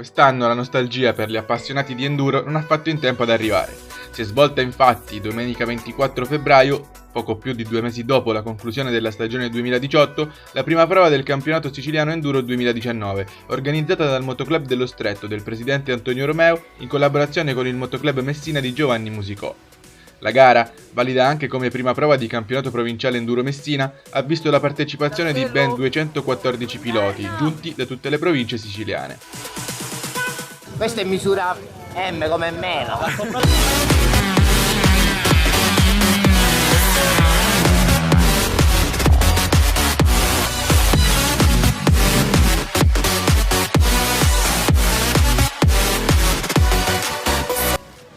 Quest'anno la nostalgia per gli appassionati di enduro non ha fatto in tempo ad arrivare. Si è svolta infatti domenica 24 febbraio, poco più di 2 mesi dopo la conclusione della stagione 2018, la prima prova del campionato siciliano Enduro 2019, organizzata dal Motoclub dello Stretto del presidente Antonio Romeo in collaborazione con il Motoclub Messina di Giovanni Musicò. La gara, valida anche come prima prova di campionato provinciale Enduro Messina, ha visto la partecipazione di ben 214 piloti, giunti da tutte le province siciliane. Questa è misura M come meno.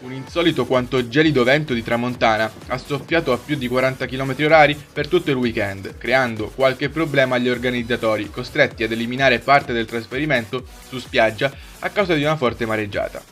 Un insolito quanto gelido vento di tramontana ha soffiato a più di 40 km/h per tutto il weekend, creando qualche problema agli organizzatori, costretti ad eliminare parte del trasferimento su spiaggia a causa di una forte mareggiata.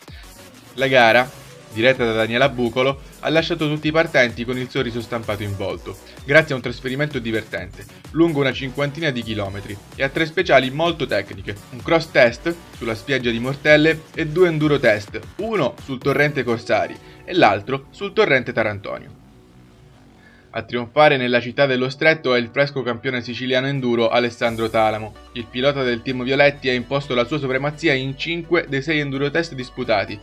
La gara, diretta da Daniela Bucolo, ha lasciato tutti i partenti con il sorriso stampato in volto, grazie a un trasferimento divertente, lungo una cinquantina di chilometri, e a 3 speciali molto tecniche, un cross test sulla spiaggia di Mortelle e 2 enduro test, uno sul torrente Corsari e l'altro sul torrente Tarantonio. A trionfare nella città dello Stretto è il fresco campione siciliano enduro Alessandro Talamo. Il pilota del team Violetti ha imposto la sua supremazia in 5 dei 6 enduro test disputati,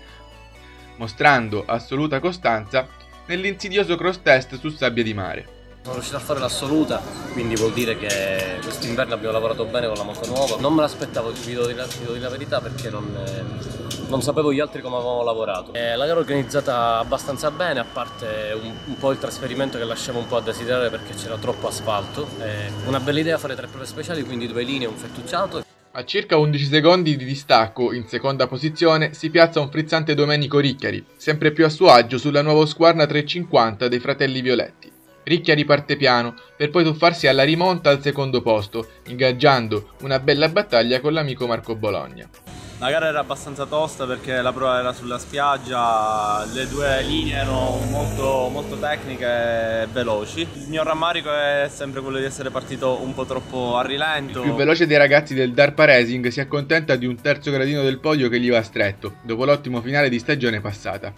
mostrando assoluta costanza nell'insidioso cross test su sabbia di mare. Sono riuscito a fare l'assoluta, quindi vuol dire che quest'inverno abbiamo lavorato bene con la moto nuova. Non me l'aspettavo, vi do la verità, perché non sapevo gli altri come avevamo lavorato. La gara è organizzata abbastanza bene, a parte un po' il trasferimento che lasciava un po' a desiderare perché c'era troppo asfalto. Una bella idea fare 3 prove speciali, quindi 2 linee e un fettucciato. A circa 11 secondi di distacco, in seconda posizione, si piazza un frizzante Domenico Ricchiari, sempre più a suo agio sulla nuova Squarna 350 dei fratelli Violetti. Ricchiari parte piano, per poi tuffarsi alla rimonta al secondo posto, ingaggiando una bella battaglia con l'amico Marco Bologna. La gara era abbastanza tosta perché la prova era sulla spiaggia, le 2 linee erano molto tecniche e veloci. Il mio rammarico è sempre quello di essere partito un po' troppo a rilento. Il più veloce dei ragazzi del DARPA Racing si accontenta di un terzo gradino del podio che gli va stretto, dopo l'ottimo finale di stagione passata.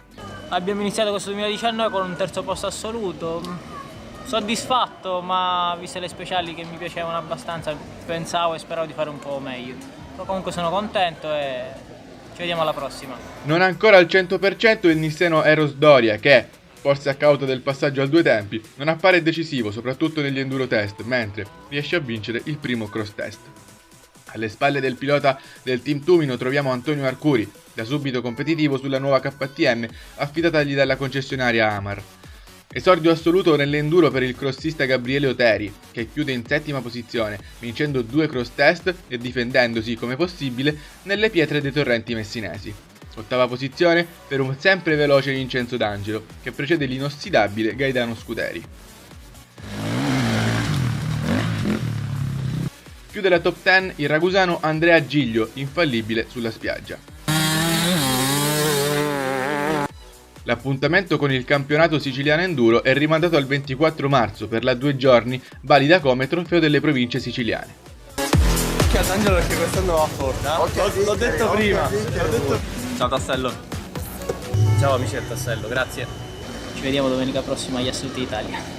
Abbiamo iniziato questo 2019 con un terzo posto assoluto. Soddisfatto, ma viste le speciali che mi piacevano abbastanza, pensavo e speravo di fare un po' meglio. Comunque sono contento e ci vediamo alla prossima. Non ancora al 100% il nisseno Eros Doria che, forse a causa del passaggio a 2 tempi, non appare decisivo soprattutto negli enduro test, mentre riesce a vincere il primo cross test. Alle spalle del pilota del team Tumino troviamo Antonio Arcuri, da subito competitivo sulla nuova KTM affidatagli dalla concessionaria Amar. Esordio assoluto nell'enduro per il crossista Gabriele Oteri, che chiude in 7ª posizione, vincendo 2 cross test e difendendosi come possibile nelle pietre dei torrenti messinesi. 8ª posizione per un sempre veloce Vincenzo D'Angelo, che precede l'inossidabile Gaetano Scuderi. Chiude la top 10 il ragusano Andrea Giglio, infallibile sulla spiaggia. L'appuntamento con il campionato siciliano enduro è rimandato al 24 marzo per la 2 giorni, valida come trofeo delle province siciliane. Ciao Angelo, perché quest'anno va forte, l'ho detto prima. Ciao Tassello. Ciao amici del Tassello, grazie. Ci vediamo domenica prossima agli Assoluti d'Italia.